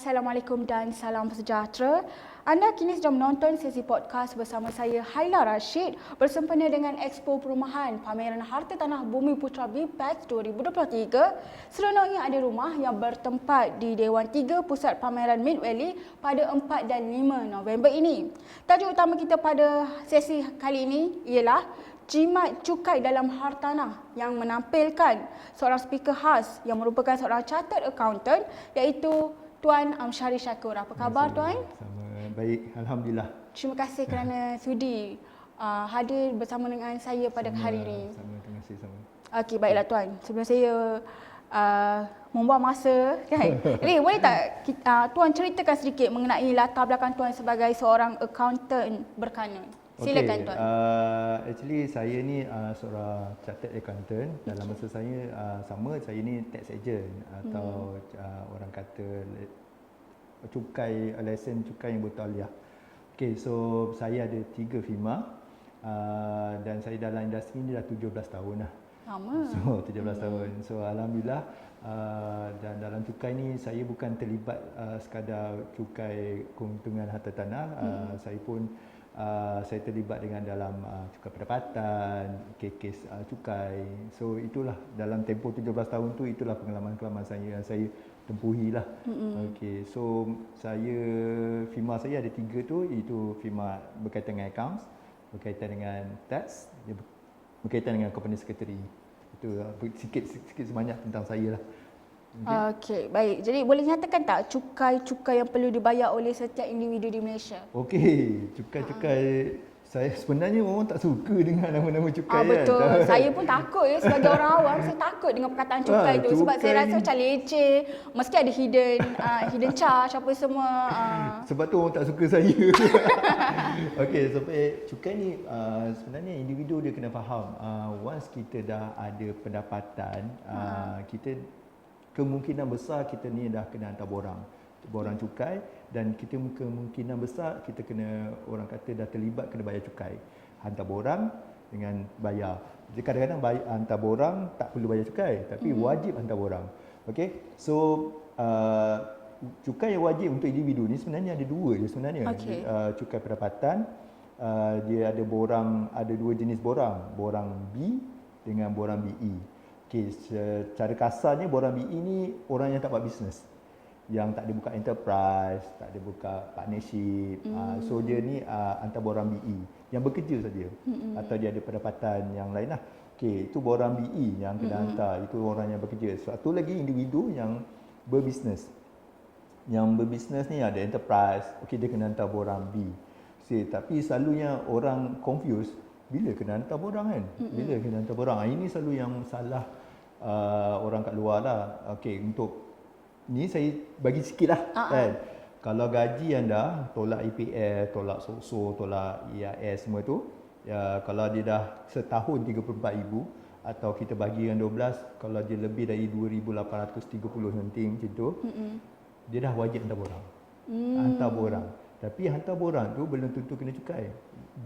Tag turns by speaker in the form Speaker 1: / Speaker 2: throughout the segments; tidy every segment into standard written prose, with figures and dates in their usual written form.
Speaker 1: Assalamualaikum dan salam sejahtera. Anda kini sedang menonton sesi podcast bersama saya Haila Rashid bersempena dengan Expo Perumahan Pameran Harta Tanah Bumi Putra BPAX 2023. Seronoknya ada rumah yang bertempat di Dewan 3 Pusat Pameran Mid Valley pada 4 dan 5 November ini. Tajuk utama kita pada sesi kali ini ialah Jimat Cukai dalam Hartanah yang menampilkan seorang speaker khas yang merupakan seorang chartered accountant iaitu Tuan Amsyari Syakur. Apa khabar Tuan?
Speaker 2: Sama baik, Alhamdulillah.
Speaker 1: Terima kasih kerana sudi hadir bersama dengan saya pada hari ini.
Speaker 2: Terima kasih sama.
Speaker 1: Okey, baiklah Tuan. Sebelum saya membuang masa kan. Jadi boleh tak Tuan ceritakan sedikit mengenai latar belakang Tuan sebagai seorang accountant berkanun? Silakan Tuan.
Speaker 2: Actually saya ni seorang chartered accountant. Dalam masa saya saya ni tax agent atau orang kata cukai, lesen cukai yang bertaliah. Okay, so saya ada 3 firma dan saya dalam industri ni dah 17 tahun lah.
Speaker 1: Lama.
Speaker 2: So 17 tahun. So alhamdulillah dan dalam cukai ni saya bukan terlibat sekadar cukai keuntungan harta tanah. Saya pun saya terlibat dengan dalam cukai pendapatan, kes cukai. So itulah dalam tempoh 17 tahun tu itulah pengalaman-pengalaman saya yang saya tempuhilah. Okey, so firma saya ada 3 tu, itu firma berkaitan dengan accounts, berkaitan dengan tax, berkaitan dengan company secretary. Itu sikit sebanyak tentang saya lah.
Speaker 1: Okey, baik. Jadi boleh nyatakan tak cukai-cukai yang perlu dibayar oleh setiap individu di Malaysia?
Speaker 2: Okey, cukai-cukai saya sebenarnya orang tak suka dengan nama-nama cukai kan.
Speaker 1: Betul. Saya pun takut ya sebagai orang awam, saya takut dengan perkataan cukai tu sebab saya rasa macam leceh, mesti ada hidden charge apa semua.
Speaker 2: Sebab tu orang tak suka saya. Okey, sampai cukai ni sebenarnya individu dia kena faham. Once kita dah ada pendapatan, kita kemungkinan besar kita ni dah kena hantar borang cukai, dan kita kemungkinan besar kita kena, orang kata dah terlibat kena bayar cukai. Hantar borang dengan bayar. Jadi kadang-kadang hantar borang tak perlu bayar cukai, tapi wajib hantar borang. Okey. So cukai yang wajib untuk individu ni sebenarnya ada 2 je sebenarnya.
Speaker 1: Okay.
Speaker 2: Cukai pendapatan, dia ada borang, ada 2 jenis borang B dengan borang BE. Okey, secara kasarnya borang BE ni orang yang tak buat bisnes, yang tak ada buka enterprise, tak ada buka partnership. So dia ni hantar borang BE yang bekerja saja, atau dia ada pendapatan yang lain lah. Okey, itu borang BE yang kena hantar, itu orang yang bekerja. Satu lagi individu yang berbisnes. Yang berbisnes ni ada enterprise, okey, dia kena hantar borang B. Tapi selalunya orang confuse bila kena hantar borang kan? Bila kena hantar borang? Ini selalu yang salah orang kat luar lah. Okey, untuk ni saya bagi sikit lah kan. Kalau gaji anda tolak EPF, tolak SOSO, tolak EIS semua tu, kalau dia dah setahun 34,000 atau kita bagi dengan 12, kalau dia lebih dari 2,830 something macam tu, dia dah wajib hantar borang. Hantar borang. Tapi hantar borang tu belum tentu kena cukai.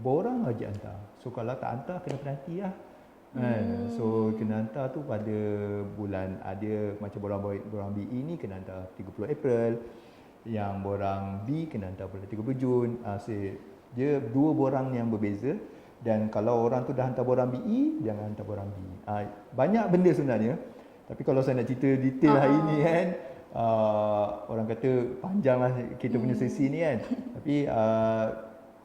Speaker 2: Borang wajib hantar. So kalau tak hantar kena penalti lah. So kena hantar tu pada bulan, ada macam borang BE ni kena hantar 30 April, yang borang B kena hantar bulan 30 Jun. Dia 2 borang yang berbeza, dan kalau orang tu dah hantar borang BE, jangan hantar borang B. Banyak benda sebenarnya, tapi kalau saya nak cerita detail hari ni kan, orang kata panjang lah kita punya sesi ni kan. Tapi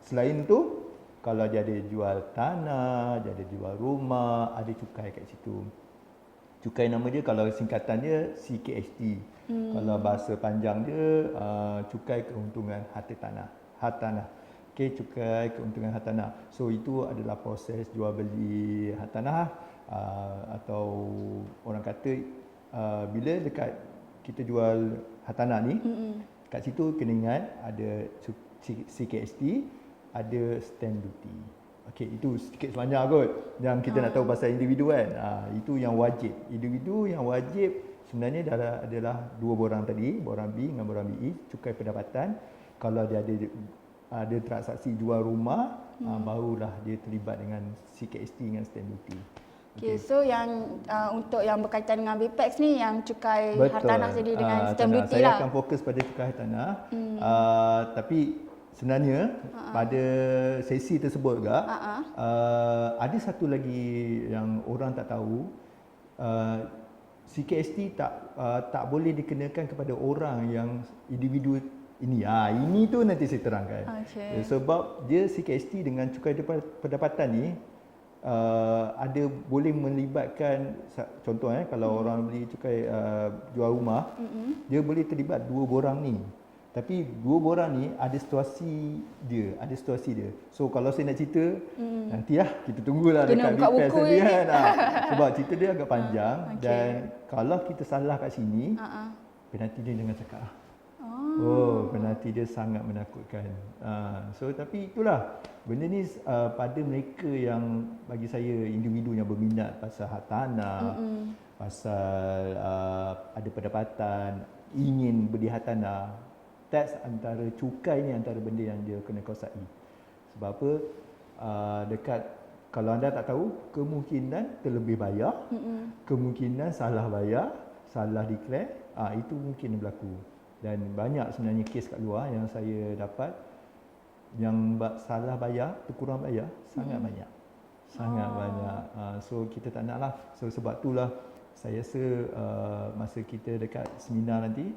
Speaker 2: selain tu, kalau dia ada jual tanah, dia ada jual rumah, ada cukai kat situ. Cukai nama dia, kalau singkatan dia CKHT. Kalau bahasa panjang dia cukai keuntungan harta tanah. Okey, cukai keuntungan harta tanah. So itu adalah proses jual beli harta tanah, atau orang kata bila dekat kita jual harta tanah ni, kat situ kena ingat ada CKHT, ada stamp duty. Okey, itu sedikit sebanyak kot yang kita nak tahu pasal individu kan. Itu yang wajib. Individu yang wajib sebenarnya adalah 2 borang tadi, borang B dengan borang BE, cukai pendapatan. Kalau dia ada transaksi jual rumah, barulah dia terlibat dengan CKST dengan stamp duty.
Speaker 1: Okay, so yang untuk yang berkaitan dengan BPEX ni yang cukai hartanah tadi dengan stamp duty
Speaker 2: saya
Speaker 1: lah.
Speaker 2: akan fokus pada cukai hartanah. Tapi sebenarnya pada sesi tersebut juga ada satu lagi yang orang tak tahu. CKST tak boleh dikenakan kepada orang yang individu ini. Ini tu nanti saya terangkan.
Speaker 1: Okay.
Speaker 2: Sebab dia CKST dengan cukai pendapatan ni ada boleh melibatkan, contoh kalau orang beli cukai jual rumah, dia boleh terlibat dua borang ni. Tapi dua borang ni ada situasi dia. So kalau saya nak cerita, nantilah kita tunggulah
Speaker 1: Kena
Speaker 2: dekat
Speaker 1: buka
Speaker 2: BPS
Speaker 1: buku
Speaker 2: nanti
Speaker 1: ni.
Speaker 2: kan. Sebab cerita dia agak panjang dan kalau kita salah kat sini, penalti dia jangan cakap lah. Penalti dia sangat menakutkan. So tapi itulah, benda ni pada mereka yang bagi saya individu yang berminat pasal hak tanah, pasal ada pendapatan, ingin beli hak tanah, teks antara cukai ni antara benda yang dia kena kuasai. Sebab apa? Dekat, kalau anda tak tahu, kemungkinan terlebih bayar, kemungkinan salah bayar, salah declare, itu mungkin berlaku. Dan banyak sebenarnya kes kat luar yang saya dapat yang salah bayar, terkurang bayar, sangat banyak. Sangat banyak. So kita tak nak lah. So sebab itulah saya rasa masa kita dekat seminar nanti,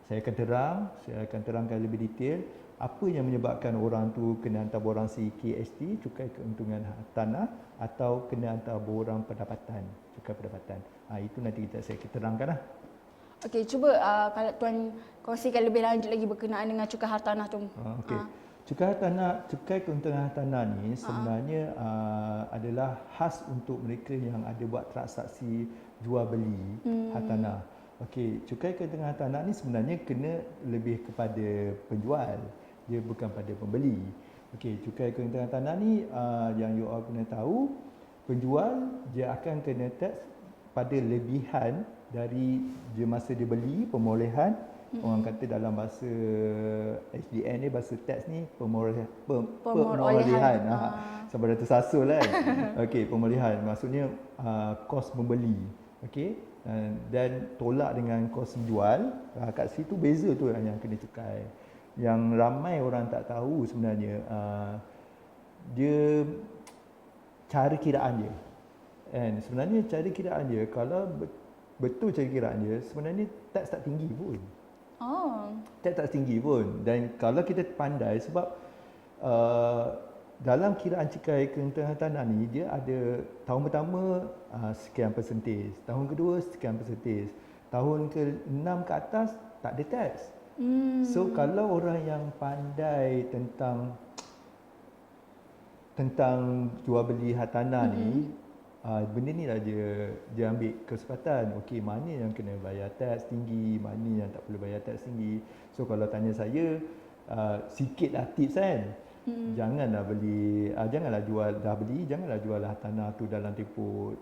Speaker 2: saya akan terangkan lebih detail apa yang menyebabkan orang tu kena hantar borang CKST, cukai keuntungan tanah, atau kena hantar borang pendapatan, cukai pendapatan. Itu nanti saya terangkan lah.
Speaker 1: Okey, cuba kalau tuan kongsikan lebih lanjut lagi berkenaan dengan cukai hartanah tu.
Speaker 2: Okey. Cukai keuntungan hartanah ni sebenarnya adalah khas untuk mereka yang ada buat transaksi jual beli hartanah. Okey, cukai keuntungan hartanah ni sebenarnya kena lebih kepada penjual. Dia bukan pada pembeli. Okey, cukai keuntungan hartanah ni yang you all kena tahu, penjual dia akan kena tax pada lebihan dari dia masa dia beli, pemolehan. Orang kata dalam bahasa SDN ni, bahasa tax ni pemolehan. Sampai dah tersasul kan. Okey, pemolehan maksudnya kos membeli. Okey, dan tolak dengan kos menjual. Kat situ beza tu yang kena cukai. Yang ramai orang tak tahu sebenarnya, dia cara kiraan dia. And sebenarnya cara kiraan dia, kalau betul cara kiraan dia, sebenarnya tax tak tinggi pun. Tax tak tinggi pun. Dan kalau kita pandai, sebab dalam kiraan cukai keuntungan tanah ni, dia ada tahun pertama sekian persentage, tahun kedua sekian persentage, tahun ke-6 ke atas tak ada tax. So kalau orang yang pandai tentang jual beli hartanah ni, benda ni lah dia ambil kesempatan. Okey, mana yang kena bayar tax tinggi, mana yang tak perlu bayar tax tinggi. So kalau tanya saya, sikitlah tips kan. Janganlah jual hartanah tu dalam tempoh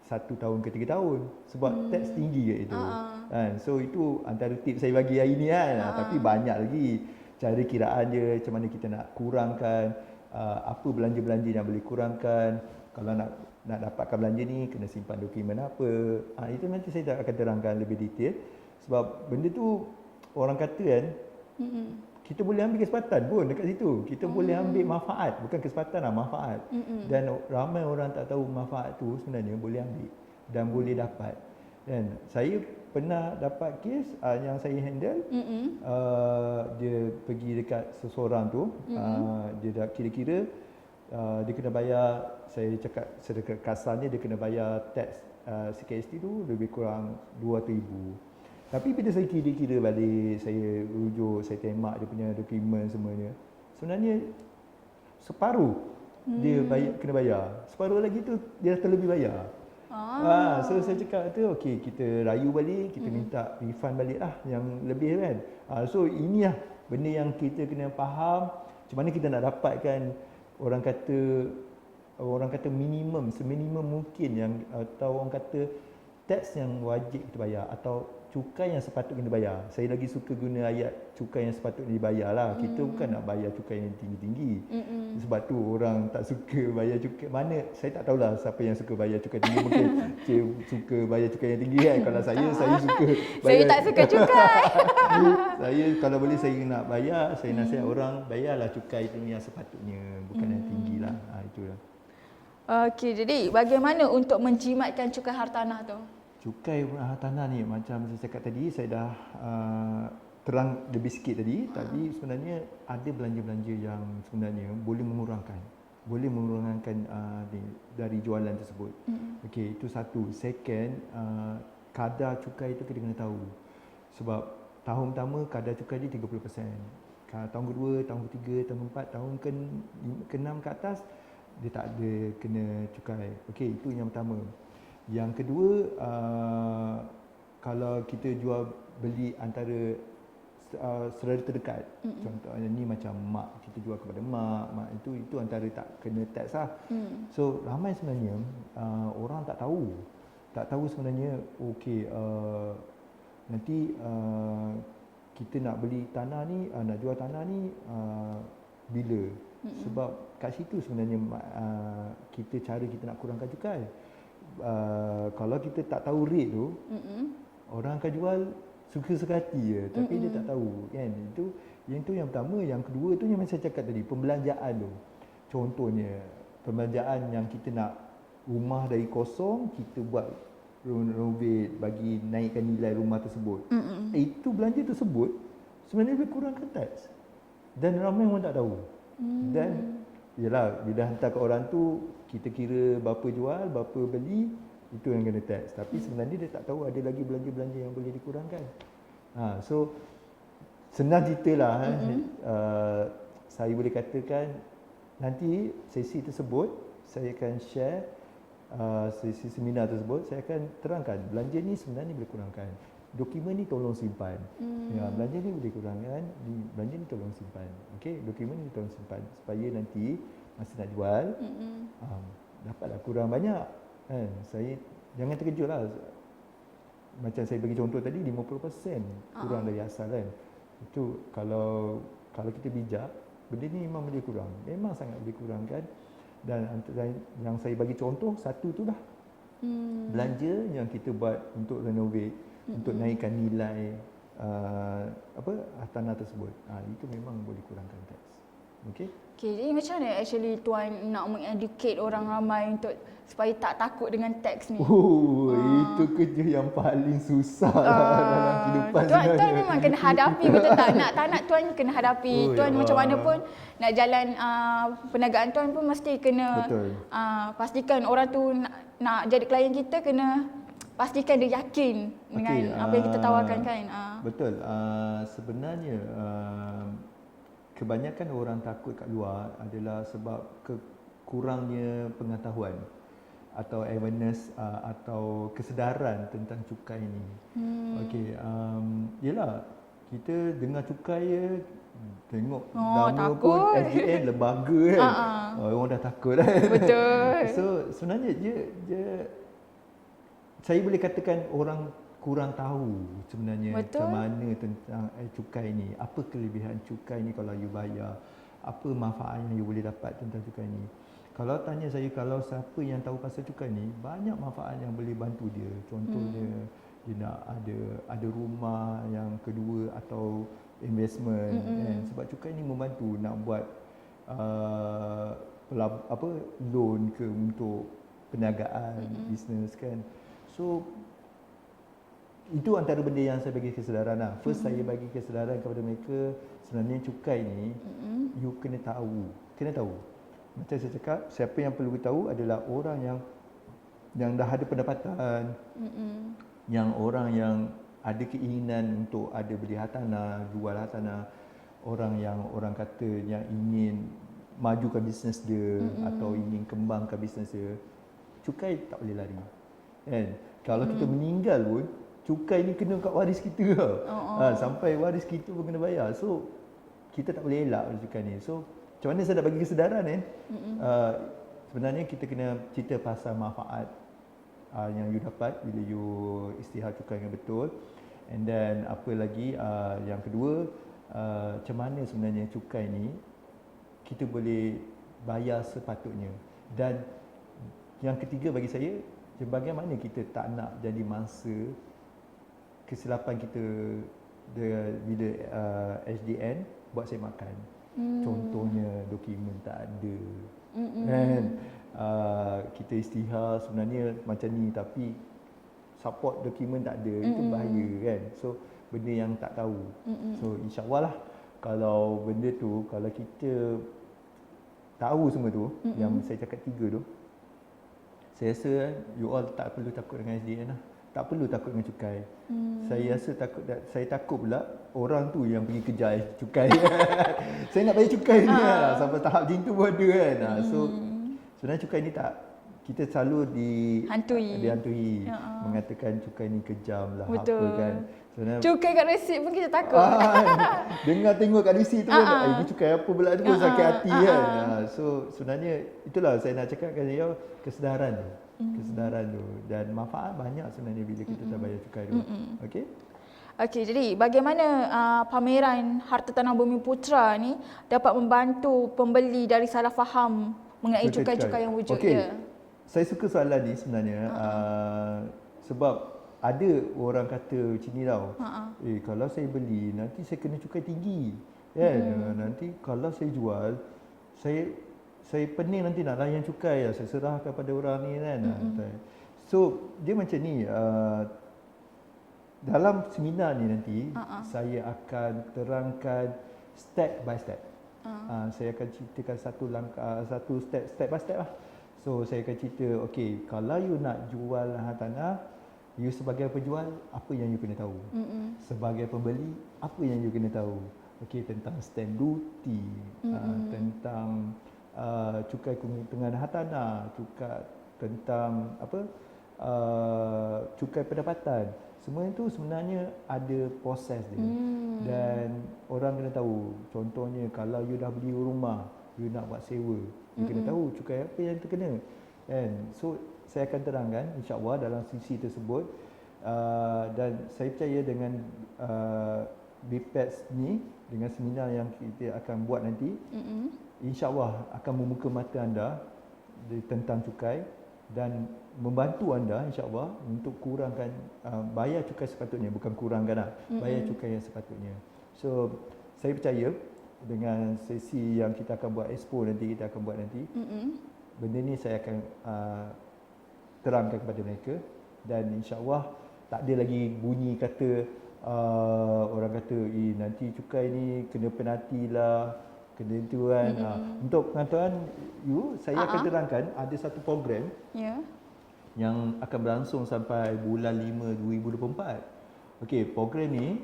Speaker 2: 1 tahun ke 3 tahun, sebab tax tinggi ke itu. Kan? So itu antara tips saya bagi hari ni kan. Tapi banyak lagi cara kiraan dia, macam mana kita nak kurangkan, apa belanja-belanja yang boleh kurangkan. Kalau nak dapatkan belanja ni, kena simpan dokumen apa. Itu nanti saya akan terangkan lebih detail. Sebab benda tu orang kata kan, kita boleh ambil kesempatan pun dekat situ. Kita boleh ambil manfaat, bukan kesempatan lah, manfaat. Dan ramai orang tak tahu manfaat tu sebenarnya boleh ambil dan boleh dapat. Dan saya pernah dapat kes yang saya handle, dia pergi dekat seseorang tu, dia dah kira-kira dia kena bayar, saya cakap sedekat kasarnya, dia kena bayar tax CKST tu lebih kurang 200,000. Tapi bila saya kira-kira balik, saya rujuk, saya tembak dia punya dokumen semuanya, sebenarnya separuh dia kena bayar, separuh lagi tu dia dah terlebih bayar. So saya cakap tu, okey, kita rayu balik, kita minta refund balik lah yang lebih kan. So inilah benda yang kita kena faham, macam mana kita nak dapatkan orang kata minimum, seminimum mungkin yang, atau orang kata tax yang wajib kita bayar atau cukai yang sepatutnya dibayar. Saya lagi suka guna ayat cukai yang sepatutnya dibayar lah. Kita bukan nak bayar cukai yang tinggi-tinggi. Sebab tu orang tak suka bayar cukai. Mana saya tak tahulah siapa yang suka bayar cukai tinggi. Mungkin Cik suka bayar cukai yang tinggi kan. Kalau saya suka bayar.
Speaker 1: Saya tak suka cukai.
Speaker 2: Saya kalau boleh saya nak bayar, saya nasihat orang bayarlah cukai itu yang sepatutnya, bukan yang tinggi lah. Itulah.
Speaker 1: Okey, jadi bagaimana untuk menjimatkan cukai hartanah tu?
Speaker 2: Cukai hartanah ni macam saya cakap tadi, saya dah terang lebih sikit tadi. Tapi sebenarnya ada belanja-belanja yang sebenarnya boleh mengurangkan dari jualan tersebut. Okey, itu satu. Second, kadar cukai itu kita kena tahu. Sebab tahun pertama kadar cukai dia 30%. Tahun kedua, tahun ketiga, tahun keempat, tahun ke-6 ke atas dia tak ada kena cukai. Okey, itu yang pertama. Yang kedua, kalau kita jual beli antara saudara terdekat, contohnya ni macam mak, kita jual kepada mak itu antara tak kena tax lah. So ramai sebenarnya orang tak tahu sebenarnya okey, nanti kita nak beli tanah ni, nak jual tanah ni bila. Sebab kat situ sebenarnya cara kita nak kurangkan cukai. Kalau kita tak tahu rate tu, orang akan jual suka-suka hati je, tapi dia tak tahu kan. Itu yang pertama. Yang kedua tu yang saya cakap tadi, pembelanjaan tu. Contohnya pembelanjaan yang kita nak rumah dari kosong, kita buat renovate, bagi naikkan nilai rumah tersebut. Itu belanja tersebut sebenarnya lebih kurangkan tax. Dan ramai orang tak tahu. Dan yalah, bila hantar ke orang tu, kita kira berapa jual, berapa beli, itu yang kena tax. Tapi sebenarnya dia tak tahu ada lagi belanja-belanja yang boleh dikurangkan. So senang cerita lah. Saya boleh katakan nanti sesi tersebut saya akan share, sesi seminar tersebut saya akan terangkan belanja ni sebenarnya boleh kurangkan. Dokumen ni tolong simpan. Ya, belanja ni boleh kurangkan, belanja ni tolong simpan. Okey, dokumen ni tolong simpan supaya nanti masa nak jual dapatlah kurang banyak. Kan? Saya jangan terkejut lah. Macam saya bagi contoh tadi 50% kurang dari asal kan. Itu kalau kita bijak, benda ni memang boleh kurang. Memang sangat boleh kurang kan. Dan antara yang saya bagi contoh satu tu lah. Belanja yang kita buat untuk renovate, untuk naikkan nilai tanah tersebut. Itu memang boleh kurangkan tax. Okey.
Speaker 1: Okay, jadi macam mana actually Tuan nak mengeducate orang ramai supaya tak takut dengan teks ni?
Speaker 2: Itu kerja yang paling susah dalam kehidupan sebenarnya.
Speaker 1: Tuan memang kena hadapi, betul tak? Tak nak Tuan kena hadapi. Tuan
Speaker 2: ya
Speaker 1: macam mana pun nak jalan perniagaan Tuan pun mesti kena pastikan orang tu nak jadi klien kita, kena pastikan dia yakin dengan apa yang kita tawarkan kan.
Speaker 2: Betul. Sebenarnya kebanyakan orang takut kat luar adalah sebab kurangnya pengetahuan atau awareness atau kesedaran tentang cukai ni. Okey, yalah, kita dengar cukai je, tengok nama pun SGN lembaga kan. Orang dah takut kan.
Speaker 1: Betul.
Speaker 2: So sebenarnya dia saya boleh katakan orang kurang tahu sebenarnya macam mana tentang cukai ni. Apa kelebihan cukai ni kalau you bayar? Apa manfaat yang you boleh dapat tentang cukai ni? Kalau tanya saya, kalau siapa yang tahu pasal cukai ni, banyak manfaat yang boleh bantu dia. Contohnya dia nak ada rumah yang kedua atau investment kan. Sebab cukai ni membantu nak buat loan ke untuk perniagaan, bisnes kan. So itu antara benda yang saya bagi kesedaran lah. First saya bagi kesedaran kepada mereka, sebenarnya cukai ni you kena tahu. Macam saya cakap, siapa yang perlu tahu adalah orang yang dah ada pendapatan, yang orang yang ada keinginan untuk ada beli hartanah, jual hartanah, orang kata yang ingin majukan bisnes dia atau ingin kembangkan bisnes dia. Cukai tak boleh lari. Kan? Kalau kita meninggal pun, cukai ni kena kat waris kita tau. Sampai waris kita pun kena bayar. So kita tak boleh elak cukai ni. So macam mana saya nak bagi kesedaran sebenarnya kita kena cerita pasal manfaat yang you dapat bila you isytihar cukai dengan betul. And then apa lagi, yang kedua, macam mana sebenarnya cukai ni kita boleh bayar sepatutnya. Dan yang ketiga bagi saya, bagaimana kita tak nak jadi mangsa kesilapan kita bila SDN buat saya makan. Contohnya dokumen tak ada. Kan? Kita isytihar sebenarnya macam ni tapi support dokumen tak ada, itu bahaya kan. So benda yang tak tahu. So insya-Allah lah kalau benda tu, kalau kita tahu semua tu, yang saya cakap 3 tu, saya rasa you all tak perlu takut dengan SDN lah. Tak perlu takut dengan cukai. Saya rasa saya takut pula orang tu yang pergi kejar cukai. Saya nak bayar cukai ni lah. Sampai tahap macam tu pun ada kan. So sebenarnya cukai ni tak, kita selalu dihantui. Mengatakan cukai ni kejam lah.
Speaker 1: Betul.
Speaker 2: Apa kan. Sebenarnya,
Speaker 1: cukai kat resit pun kita takut.
Speaker 2: dengar tengok kat resit tu pun, ini cukai apa pula tu pun sakit hati kan. So sebenarnya itulah saya nak cakap kat dia, kesedaran tu. Kesedaran tu. Dan manfaat banyak sebenarnya bila kita tak bayar cukai tu. Okey?
Speaker 1: Okey, jadi bagaimana pameran Harta Tanah Bumi Putra ni dapat membantu pembeli dari salah faham mengenai cukai-cukai yang wujud?
Speaker 2: Okay. Saya suka soalan ni sebenarnya sebab ada orang kata macam ni tau. Kalau saya beli nanti saya kena cukai tinggi. Kan? Nanti kalau saya jual, saya pening nanti nak layan cukai lah. Saya serahkan pada orang ni kan. So dia macam ni, dalam seminar ni nanti saya akan terangkan step by step. Saya akan ceritakan satu langkah, satu step by step lah. So saya akan cerita, okay, kalau you nak jual tanah, you sebagai penjual, apa yang you kena tahu? Sebagai pembeli, apa yang you kena tahu? Okay, tentang stamp duty, tentang cukai keuntungan hartanah, cukai tentang apa, cukai pendapatan. Semua itu sebenarnya ada proses dia. Dan orang kena tahu, contohnya kalau you dah beli rumah, you nak buat sewa, you kena tahu cukai apa yang terkena. Kan? So saya akan terangkan insya-Allah dalam sisi tersebut, dan saya percaya dengan BPATS ni, dengan seminar yang kita akan buat nanti, insya-Allah akan membuka mata anda tentang cukai dan membantu anda insya-Allah untuk kurangkan bayar cukai sepatutnya, bukan kurangkan lah, bayar cukai yang sepatutnya. So saya percaya dengan sesi yang kita akan buat expo nanti, kita akan buat nanti, benda ni saya akan terangkan kepada mereka, dan insya-Allah tak ada lagi bunyi kata orang kata nanti cukai ni kena penalti lah, kena itu kan. Untuk pengetahuan you, saya akan terangkan ada satu program yang akan berlangsung sampai bulan 5 2024. Okey, program ni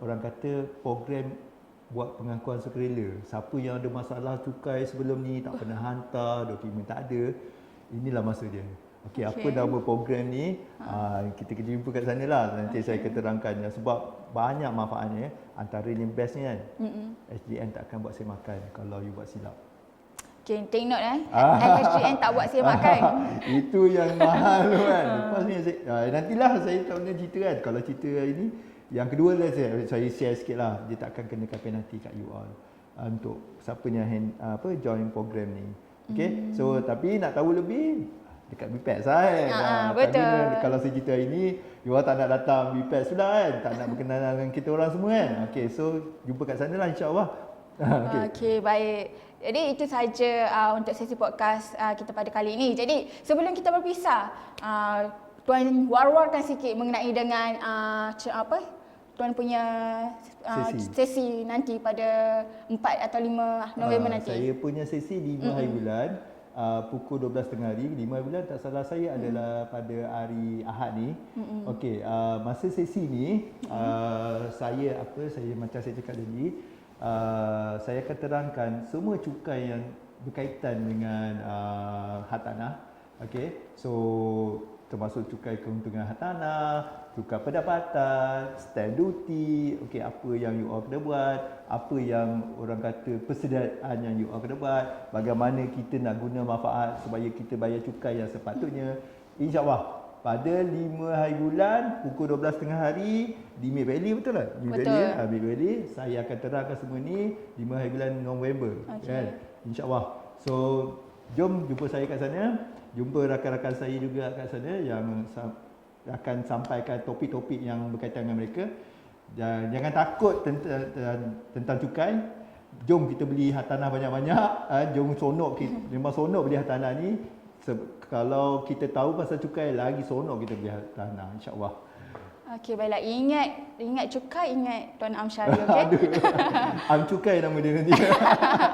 Speaker 2: orang kata program buat pengakuan sukarela. Siapa yang ada masalah cukai sebelum ni, tak pernah hantar, dokumen tak ada, inilah masa dia. Okey, apa nama program ni? Kita kena jumpa kat sana lah. Nanti saya akan terangkan. Sebab banyak manfaatnya. Antara yang bestnya kan, SDN tak akan buat saya makan kalau you buat silap.
Speaker 1: Okay, take note SDN tak buat saya makan.
Speaker 2: Itu yang mahal tu kan. Lepas ni nantilah saya tak pernah cerita kan. Kalau cerita ini, yang kedua lah saya share sikit lah. Dia tak akan kenakan penalti kat you all untuk siapa yang join program ni. Okay, so tapi nak tahu lebih dekat BPATS kan.
Speaker 1: Betul.
Speaker 2: Kalau saya cerita hari ni, you all tak nak datang BPATS sudah kan. Tak nak berkenalan dengan kita orang semua kan. Okay, so jumpa kat sana lah insya-Allah.
Speaker 1: Okay, baik. Jadi itu saja untuk sesi podcast kita pada kali ini. Jadi sebelum kita berpisah, Tuan war-warkan sikit mengenai dengan Tuan punya sesi nanti pada 4 atau 5 November nanti.
Speaker 2: Saya punya sesi 5 hari bulan, pukul 12.30 hari. 5 hari bulan tak salah saya adalah pada hari Ahad ni. Okey, masa sesi ni saya macam saya cakap tadi, saya akan terangkan semua cukai yang berkaitan dengan hartanah. Okey, so termasuk cukai keuntungan hartanah, cukai pendapatan, stamp duty, okey, apa yang you all kena buat, apa yang orang kata persediaan yang you all kena buat, bagaimana kita nak guna manfaat supaya kita bayar cukai yang sepatutnya. InsyaAllah pada 5 hari bulan pukul 12 tengah hari di Mid Valley, betul tak? Mid
Speaker 1: Betul.
Speaker 2: Valley, Mid Valley, saya akan terangkan semua ni 5 hari bulan November. Kan? InsyaAllah. So jom jumpa saya kat sana, jumpa rakan-rakan saya juga kat sana yang akan sampaikan topik-topik yang berkaitan dengan mereka. Dan jangan takut tentang cukai. Jom kita beli hartanah banyak-banyak. Jom sonok kita, memang sonok beli hartanah ni. Kalau kita tahu pasal cukai, lagi sonok kita beli hartanah, insya-Allah.
Speaker 1: Okey, baiklah. Ingat cukai, ingat Tuan Amsyari, okey?
Speaker 2: Am cukai nama dia nanti.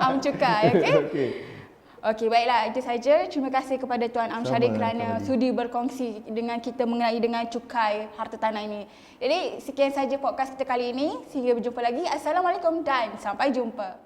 Speaker 1: Am cukai, okey?
Speaker 2: Okey.
Speaker 1: Okey, baiklah. Itu saja. Terima kasih kepada Tuan Amsyari kerana sudi berkongsi dengan kita mengenai dengan cukai harta tanah ini. Jadi, sekian saja podcast kita kali ini. Sehingga berjumpa lagi. Assalamualaikum dan sampai jumpa.